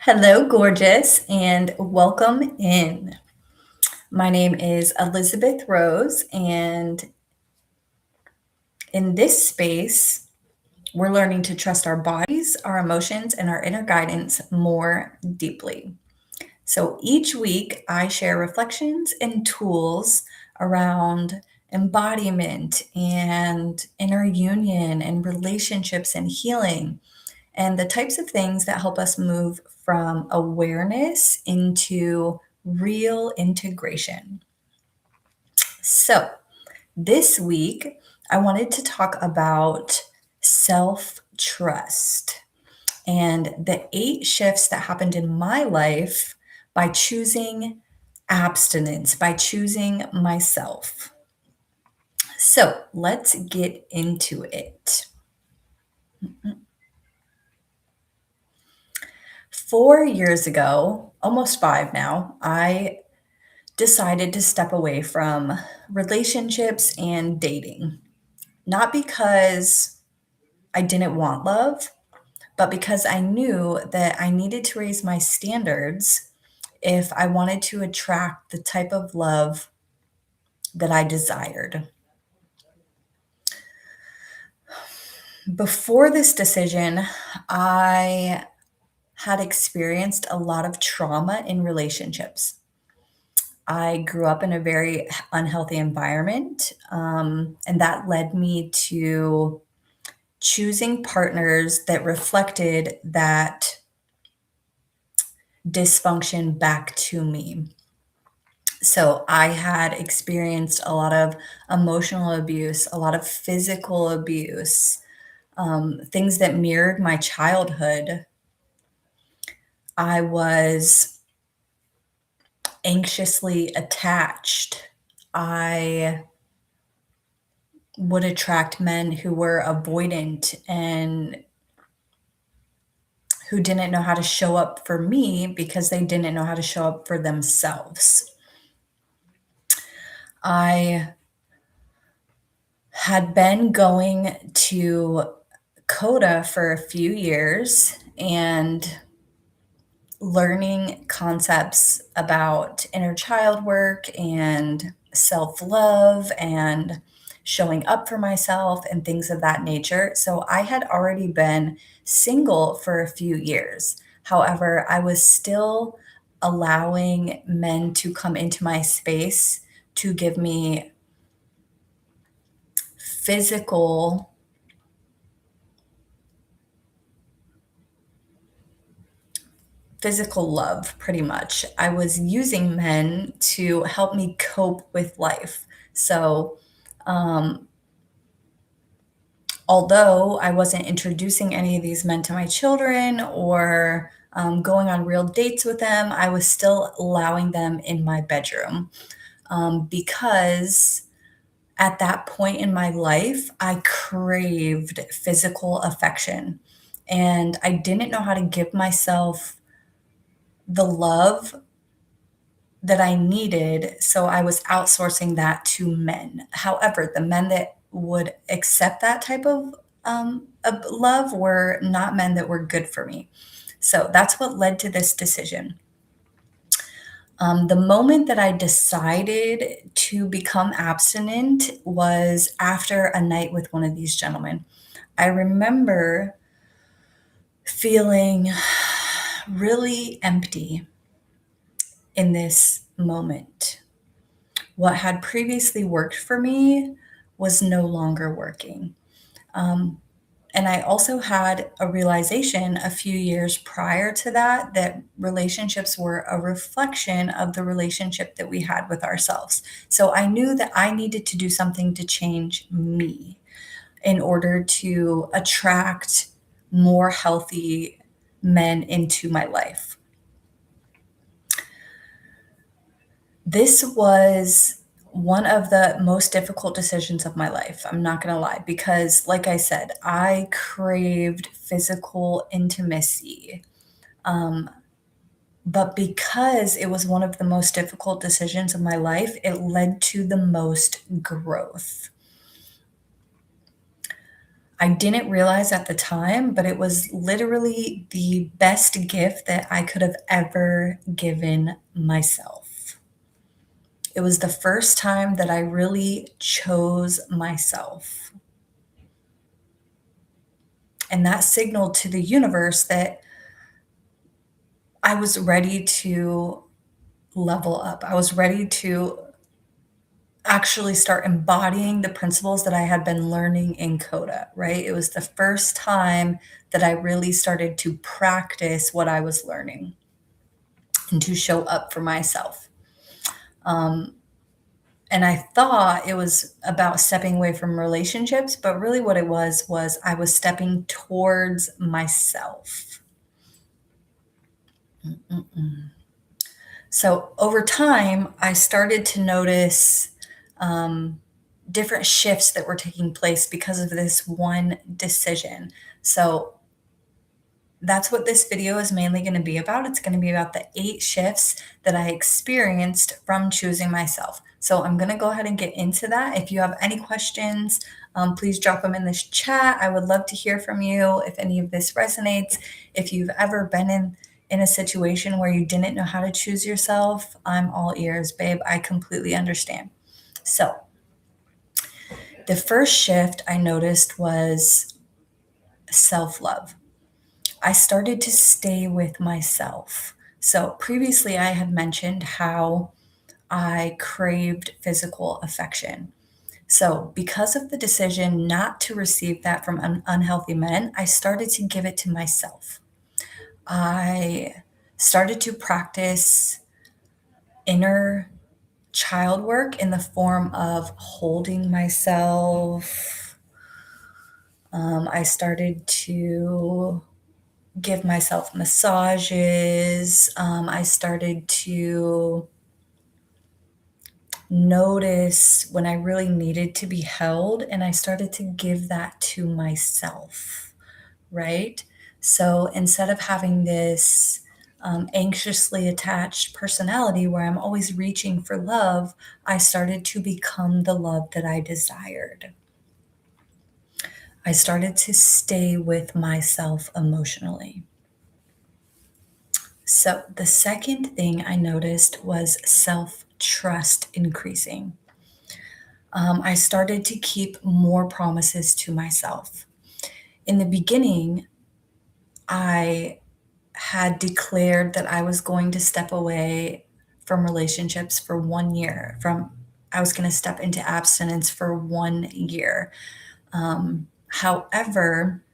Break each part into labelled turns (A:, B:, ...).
A: Hello, gorgeous, and welcome in. My name is Elizabeth Rose, and in this space, we're learning to trust our bodies, our emotions, and our inner guidance more deeply. So each week, I share reflections and tools around embodiment and inner union and relationships and healing and the types of things that help us move from awareness into real integration. So, this week, I wanted to talk about self trust and the 8 shifts that happened in my life by choosing abstinence, by choosing myself. So, let's get into it. 4 years ago, almost five now, I decided to step away from relationships and dating. Not because I didn't want love, but because I knew that I needed to raise my standards if I wanted to attract the type of love that I desired. Before this decision, I had experienced a lot of trauma in relationships. I grew up in a very unhealthy environment, and that led me to choosing partners that reflected that dysfunction back to me. So I had experienced a lot of emotional abuse, a lot of physical abuse, things that mirrored my childhood. I was anxiously attached. I would attract men who were avoidant and who didn't know how to show up for me because they didn't know how to show up for themselves. I had been going to Coda for a few years and learning concepts about inner child work and self love and showing up for myself and things of that nature. So I had already been single for a few years. However, I was still allowing men to come into my space to give me physical physical love pretty much. I was using men to help me cope with life. So, um, although I wasn't introducing any of these men to my children or going on real dates with them, I was still allowing them in my bedroom because at that point in my life, I craved physical affection. And I didn't know how to give myself the love that I needed, so I was outsourcing that to men. However, the men that would accept that type of love were not men that were good for me. So that's what led to this decision. The moment that I decided to become abstinent was after a night with one of these gentlemen. I remember feeling really empty in this moment. What had previously worked for me was no longer working. Um, and I also had a realization a few years prior to that that relationships were a reflection of the relationship that we had with ourselves. So I knew that I needed to do something to change me in order to attract more healthy men into my life. This was one of the most difficult decisions of my life. I'm not going to lie, because, like I said, I craved physical intimacy. Um, but because it was one of the most difficult decisions of my life, it led to the most growth. I didn't realize at the time, but it was literally the best gift that I could have ever given myself. It was the first time that I really chose myself. And that signaled to the universe that I was ready to level up. I was ready to actually start embodying the principles that I had been learning in Coda, right? It was the first time that I really started to practice what I was learning and to show up for myself. Um, and I thought it was about stepping away from relationships, but really what it was I was stepping towards myself. Mm-mm-mm. So over time, I started to notice um, different shifts that were taking place because of this one decision. So that's what this video is mainly going to be about. It's going to be about the 8 shifts that I experienced from choosing myself. So I'm going to go ahead and get into that. If you have any questions, please drop them in this chat. I would love to hear from you if any of this resonates. If you've ever been in a situation where you didn't know how to choose yourself, I'm all ears, babe. I completely understand. So the first shift I noticed was self love. I started to stay with myself. So previously, I had mentioned how I craved physical affection. So, because of the decision not to receive that from unhealthy men, I started to give it to myself. I started to practice inner child work in the form of holding myself. I started to give myself massages. I started to notice when I really needed to be held, and I started to give that to myself, right? So instead of having this anxiously attached personality where I'm always reaching for love, I started to become the love that I desired. I started to stay with myself emotionally. So, the second thing I noticed was self trust increasing. I started to keep more promises to myself. In the beginning, I had declared that I was going to step away from relationships for 1 year, I was going to step into abstinence for 1 year. However,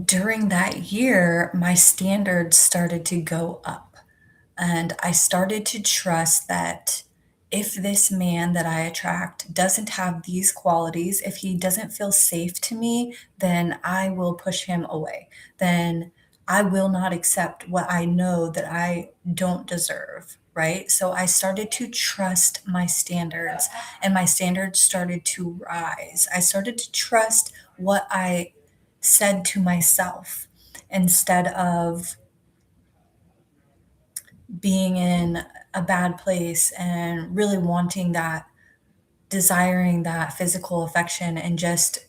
A: during that year, my standards started to go up. And I started to trust that if this man that I attract doesn't have these qualities, if he doesn't feel safe to me, then I will push him away. Then I will not accept what I know that I don't deserve. Right. So I started to trust my standards and my standards started to rise. I started to trust what I said to myself instead of being in a bad place and really wanting that, desiring that physical affection and just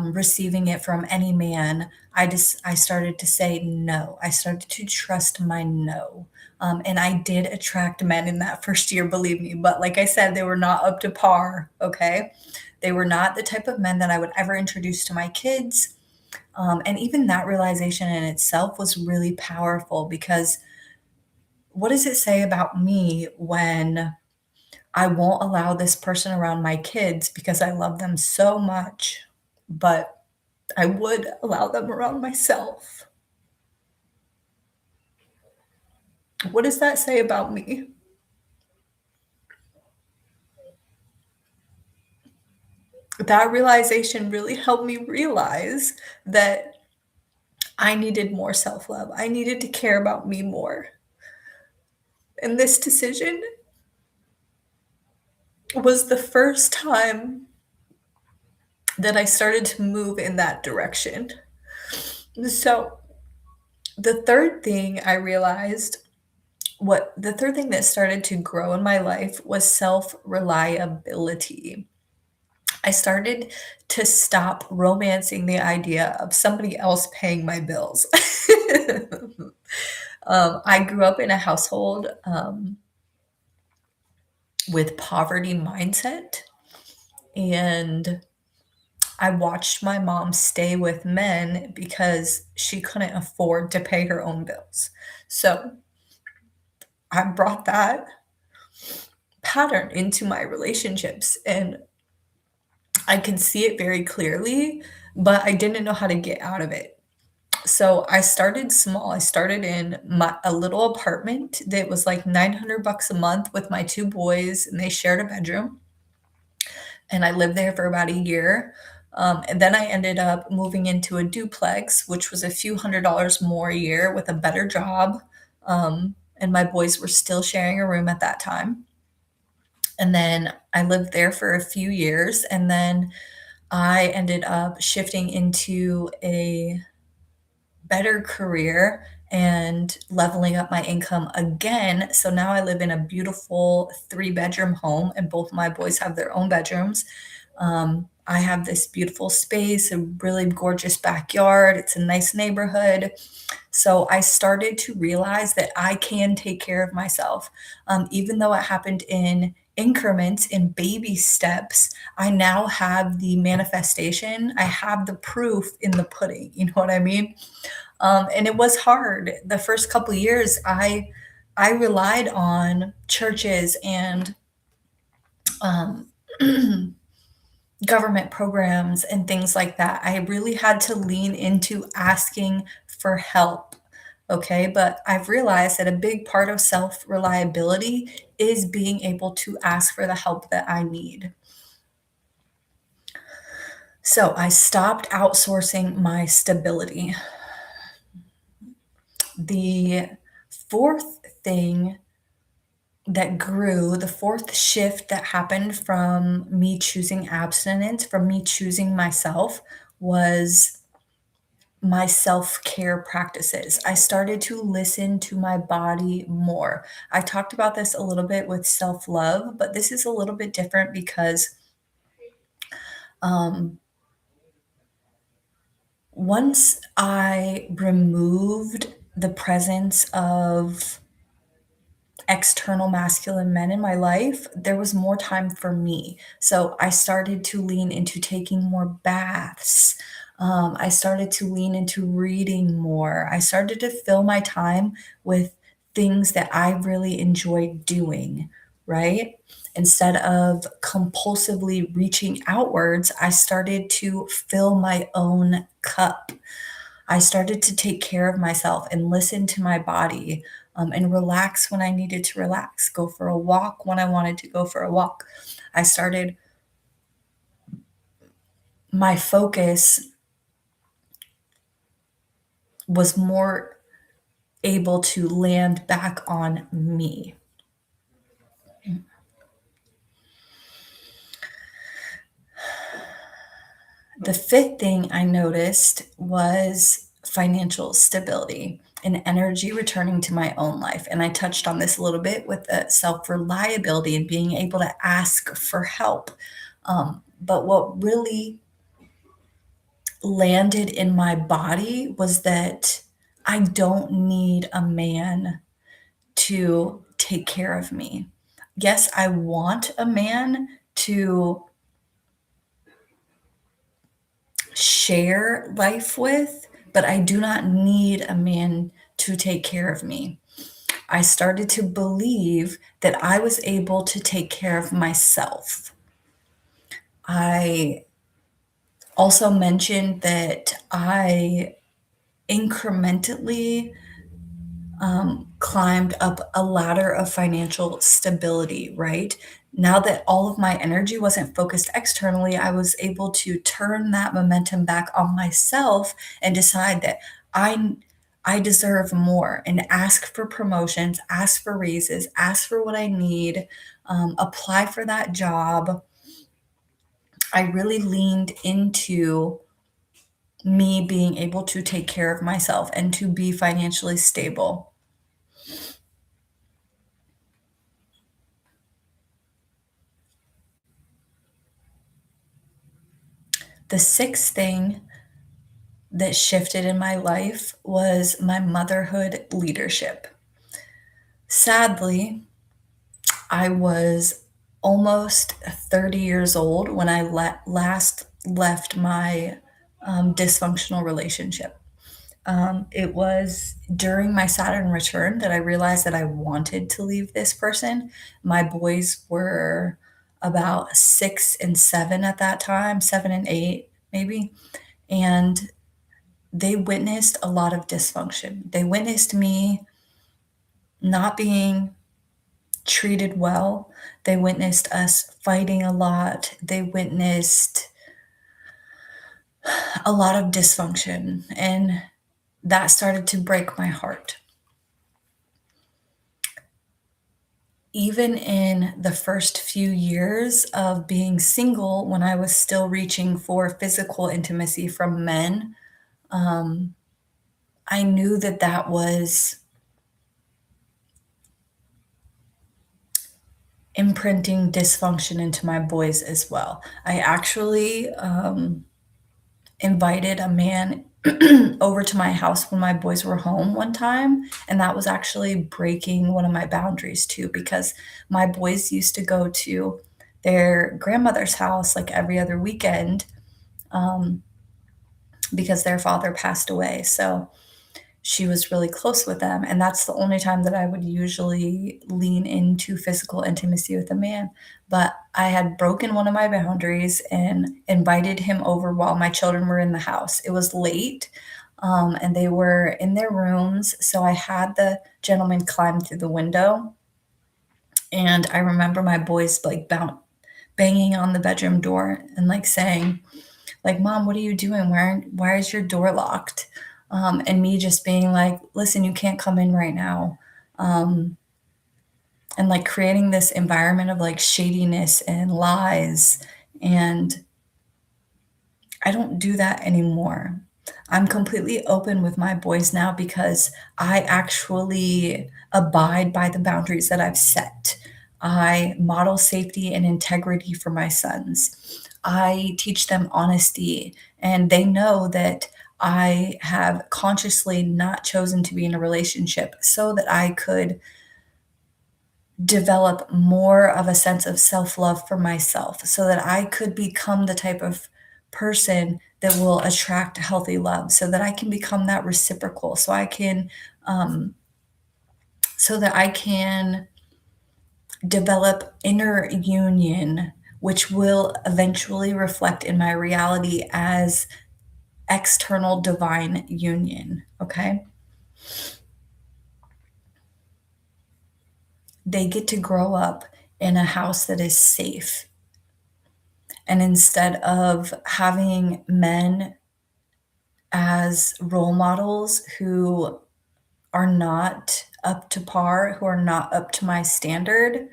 A: receiving it from any man. I started to say no. I started to trust my no. And I did attract men in that first year, believe me. But like I said, they were not up to par. Okay. They were not the type of men that I would ever introduce to my kids. And even that realization in itself was really powerful because what does it say about me when I won't allow this person around my kids because I love them so much, but I would allow them around myself? What does that say about me? That realization really helped me realize that I needed more self love. I needed to care about me more. And this decision was the first time that I started to move in that direction. So, the third thing I realized what the third thing that started to grow in my life was self-reliability. I started to stop romancing the idea of somebody else paying my bills. I grew up in a household with poverty mindset, and I watched my mom stay with men because she couldn't afford to pay her own bills. So I brought that pattern into my relationships, and I could see it very clearly, but I didn't know how to get out of it. So I started small. I started in a little apartment that was like 900 bucks a month with my two boys, and they shared a bedroom. And I lived there for about a year. And then I ended up moving into a duplex, which was a few $100s more a year with a better job. And my boys were still sharing a room at that time. And then I lived there for a few years. And then I ended up shifting into a better career and leveling up my income again. So now I live in a beautiful three-bedroom home, and both my boys have their own bedrooms. I have this beautiful space, a really gorgeous backyard. It's a nice neighborhood. So I started to realize that I can take care of myself. Even though it happened in increments, in baby steps, I now have the manifestation. I have the proof in the pudding. You know what I mean? And it was hard. The first couple years, I relied on churches and um, government programs and things like that. I really had to lean into asking for help. Okay, but I've realized that a big part of self reliability is being able to ask for the help that I need. So I stopped outsourcing my stability. The fourth thing that grew, the fourth shift that happened from me choosing abstinence, from me choosing myself, was my self-care practices. I started to listen to my body more. I talked about this a little bit with self-love, but this is a little bit different because um, once I removed the presence of external masculine men in my life, there was more time for me. So I started to lean into taking more baths. I started to lean into reading more. I started to fill my time with things that I really enjoyed doing, right? Instead of compulsively reaching outwards, I started to fill my own cup. I started to take care of myself and listen to my body, and relax when I needed to relax, go for a walk when I wanted to go for a walk. I started, my focus was more able to land back on me. The fifth thing I noticed was financial stability and energy returning to my own life. And I touched on this a little bit with the self reliability and being able to ask for help. But what really landed in my body was that I don't need a man to take care of me. Yes, I want a man to share life with, but I do not need a man to take care of me. I started to believe that I was able to take care of myself. I also mentioned that I incrementally climbed up a ladder of financial stability, right? Now that all of my energy wasn't focused externally, I was able to turn that momentum back on myself and decide that I I deserve more and ask for promotions, ask for raises, ask for what I need, apply for that job. I really leaned into me being able to take care of myself and to be financially stable. The sixth thing that shifted in my life was my motherhood leadership. Sadly, I was almost 30 years old when I last left my dysfunctional relationship. It was during my Saturn return that I realized that I wanted to leave this person. My boys were about 6 and 7 at that time, 7 and 8, maybe. And they witnessed a lot of dysfunction. They witnessed me not being treated well. They witnessed us fighting a lot. They witnessed a lot of dysfunction. And that started to break my heart. Even in the first few years of being single, when I was still reaching for physical intimacy from men, um, I knew that that was imprinting dysfunction into my boys as well. I actually invited a man over to my house when my boys were home one time, and that was actually breaking one of my boundaries too, because my boys used to go to their grandmother's house like every other weekend, um, because their father passed away. So she was really close with them. And that's the only time that I would usually lean into physical intimacy with a man. But I had broken one of my boundaries and invited him over while my children were in the house. It was late, and they were in their rooms. So I had the gentleman climb through the window. And I remember my boys like banging on the bedroom door and like saying, like, "Mom, what are you doing? Why is your door locked?" And me just being like, "Listen, you can't come in right now." Um, and like creating this environment of like shadiness and lies. And I don't do that anymore. I'm completely open with my boys now because I actually abide by the boundaries that I've set. I model safety and integrity for my sons. I teach them honesty, and they know that I have consciously not chosen to be in a relationship so that I could develop more of a sense of self love for myself, so that I could become the type of person that will attract healthy love, so that I can become that reciprocal, um, so that I can develop inner union, which will eventually reflect in my reality as external divine union. Okay. They get to grow up in a house that is safe. And instead of having men as role models who are not up to par, who are not up to my standard,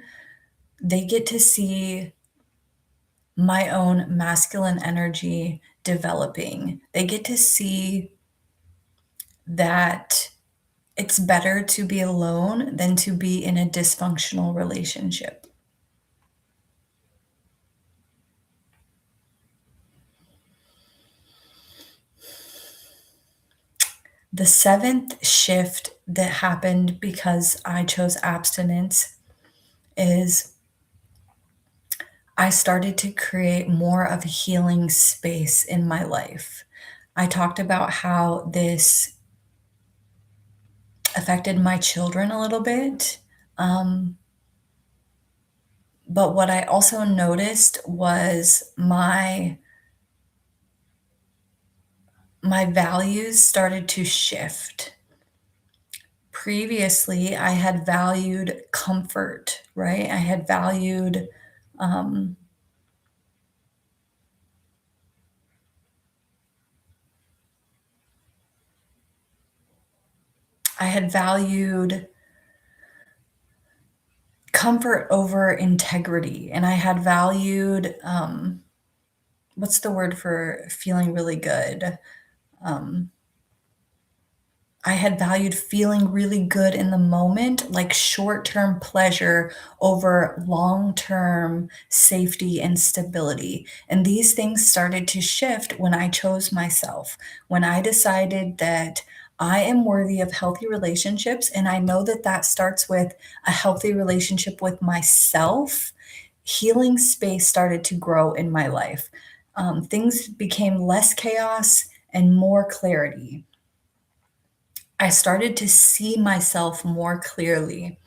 A: they get to see my own masculine energy developing. They get to see that it's better to be alone than to be in a dysfunctional relationship. The seventh shift that happened because I chose abstinence is I started to create more of a healing space in my life. I talked about how this affected my children a little bit. Um, but what I also noticed was my values started to shift. Previously, I had valued comfort, right? Um, I had valued comfort over integrity, and I had valued, what's the word for feeling really good? Um, I had valued feeling really good in the moment, like short-term pleasure over long-term safety and stability. And these things started to shift when I chose myself, when I decided that I am worthy of healthy relationships. And I know that that starts with a healthy relationship with myself. Healing space started to grow in my life. Things became less chaos and more clarity. I started to see myself more clearly.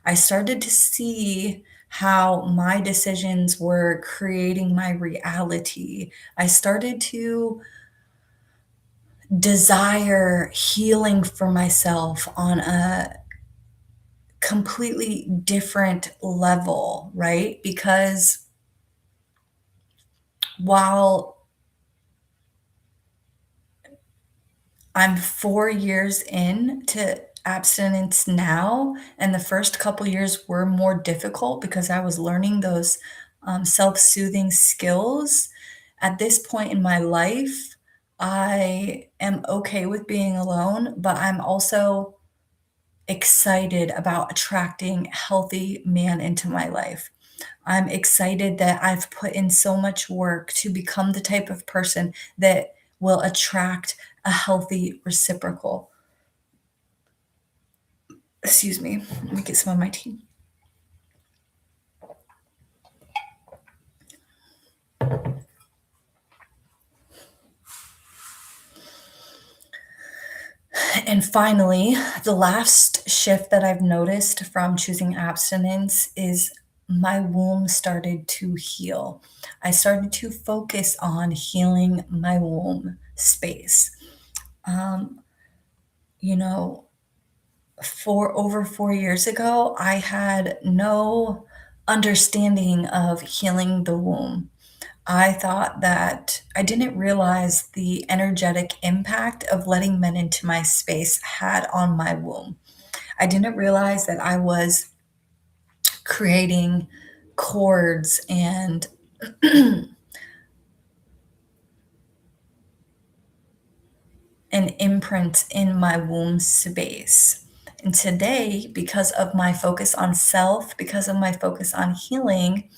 A: I started to see how my decisions were creating my reality. I started to desire healing for myself on a completely different level, right? Because while I'm 4 years in to abstinence now, and the first couple years were more difficult because I was learning those, self-soothing skills. At this point in my life, I am okay with being alone, but I'm also excited about attracting healthy man into my life. I'm excited that I've put in so much work to become the type of person that will attract a healthy reciprocal. Excuse me, let me get some of my tea. And finally, the last shift that I've noticed from choosing abstinence is my womb started to heal. I started to focus on healing my womb space. Um, you know, for over 4 years ago, I had no understanding of healing the womb. I thought that I didn't realize the energetic impact of letting men into my space had on my womb. I didn't realize that I was creating cords and an imprint in my womb space. And today, because of my focus on self, because of my focus on healing,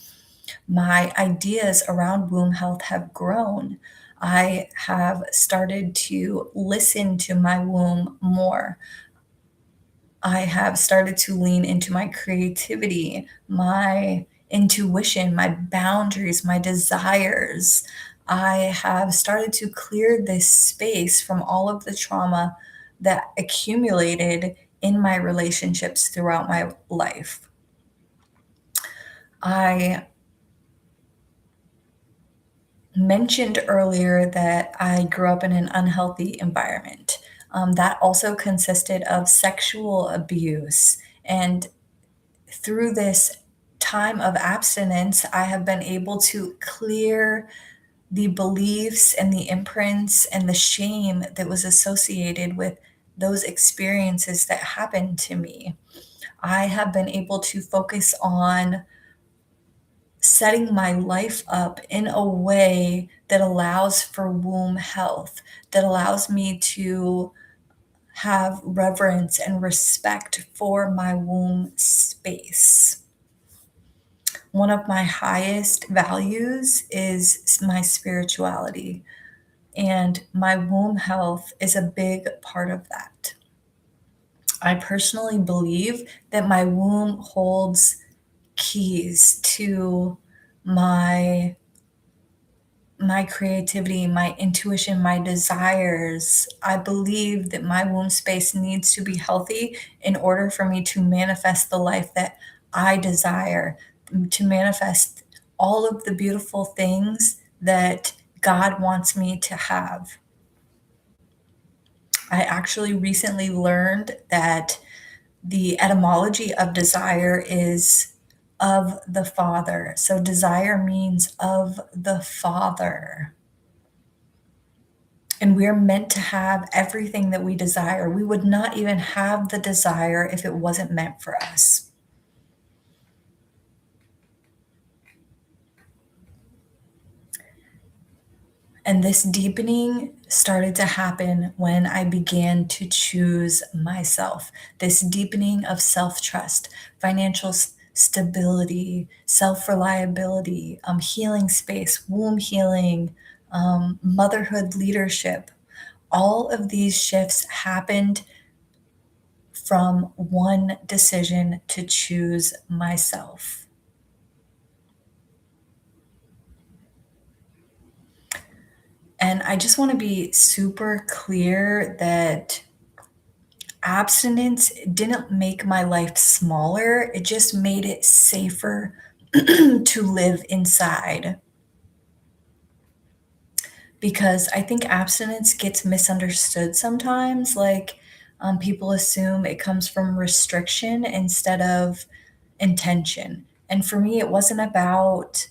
A: my ideas around womb health have grown. I have started to listen to my womb more. I have started to lean into my creativity, my intuition, my boundaries, my desires. I have started to clear this space from all of the trauma that accumulated in my relationships throughout my life. I mentioned earlier that I grew up in an unhealthy environment. That also consisted of sexual abuse. And through this time of abstinence, I have been able to clear the beliefs and the imprints and the shame that was associated with those experiences that happened to me. I have been able to focus on setting my life up in a way that allows for womb health, that allows me to have reverence and respect for my womb space. One of my highest values is my spirituality, and my womb health is a big part of that. I personally believe that my womb holds keys to my my creativity, my intuition, my desires. I believe that my womb space needs to be healthy in order for me to manifest the life that I desire, to manifest all of the beautiful things that God wants me to have. I actually recently learned that the etymology of desire is of the Father. So desire means of the Father. And we're meant to have everything that we desire. We would not even have the desire if it wasn't meant for us. And this deepening started to happen when I began to choose myself. This deepening of self trust, financial stability, self reliability, healing space, womb healing, motherhood leadership. All of these shifts happened from one decision to choose myself. And I just want to be super clear that abstinence didn't make my life smaller, it just made it safer to live inside. Because I think abstinence gets misunderstood sometimes. Like, people assume it comes from restriction instead of intention. And for me, it wasn't about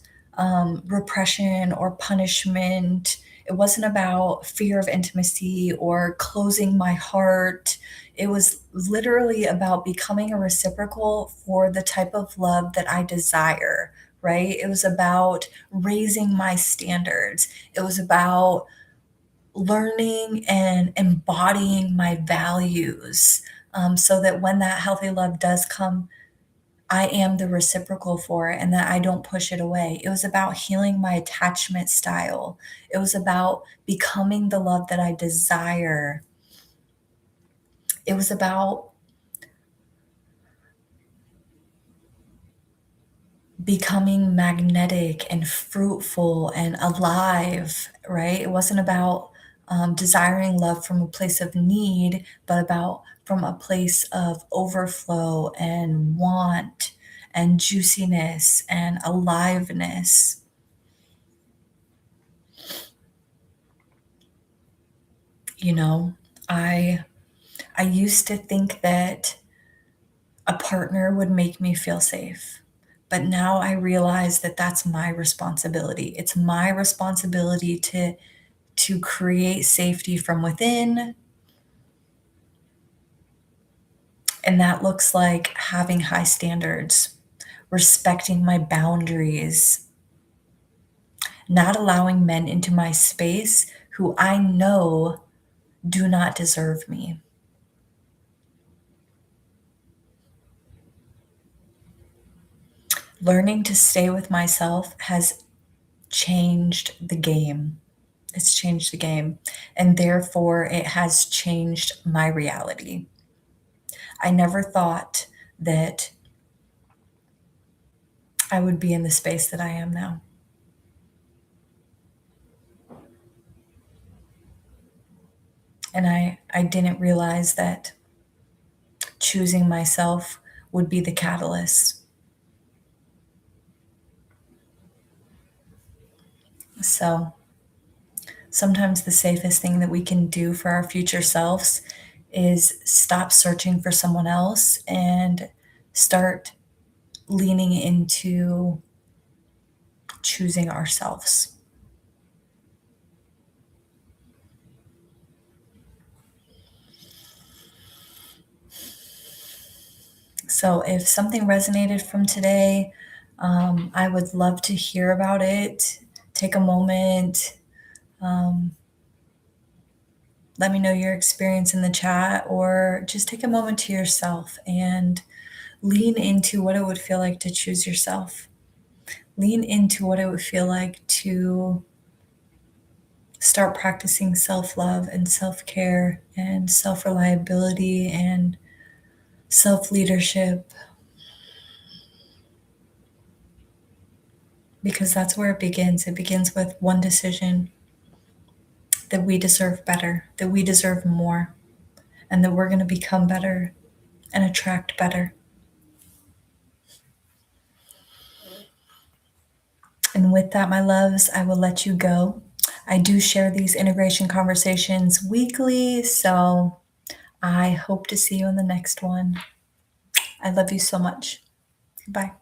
A: repression or punishment. It wasn't about fear of intimacy or closing my heart. It was literally about becoming a reciprocal for the type of love that I desire, right? It was about raising my standards. It was about learning and embodying my values, so that when that healthy love does come, I am the reciprocal for it and that I don't push it away. It was about healing my attachment style. It was about becoming the love that I desire. It was about becoming magnetic and fruitful and alive, right? It wasn't about desiring love from a place of need, but about from a place of overflow and want and juiciness and aliveness. You know, I I used to think that a partner would make me feel safe. But now I realize that that's my responsibility. It's my responsibility to create safety from within, and that looks like having high standards, respecting my boundaries, not allowing men into my space who I know do not deserve me. Learning to stay with myself has changed the game. It's changed the game, and therefore it has changed my reality. I never thought that I would be in the space that I am now. And I didn't realize that choosing myself would be the catalyst. So sometimes the safest thing that we can do for our future selves is stop searching for someone else and start leaning into choosing ourselves. So if something resonated from today, I would love to hear about it. Take a moment, um, let me know your experience in the chat, or just take a moment to yourself and lean into what it would feel like to choose yourself. Lean into what it would feel like to start practicing self love and self care and self reliability and self leadership, because that's where it begins. It begins with one decision, that we deserve better, that we deserve more, and that we're going to become better and attract better. And with that, my loves, I will let you go. I do share these integration conversations weekly, so I hope to see you in the next one. I love you so much. Bye.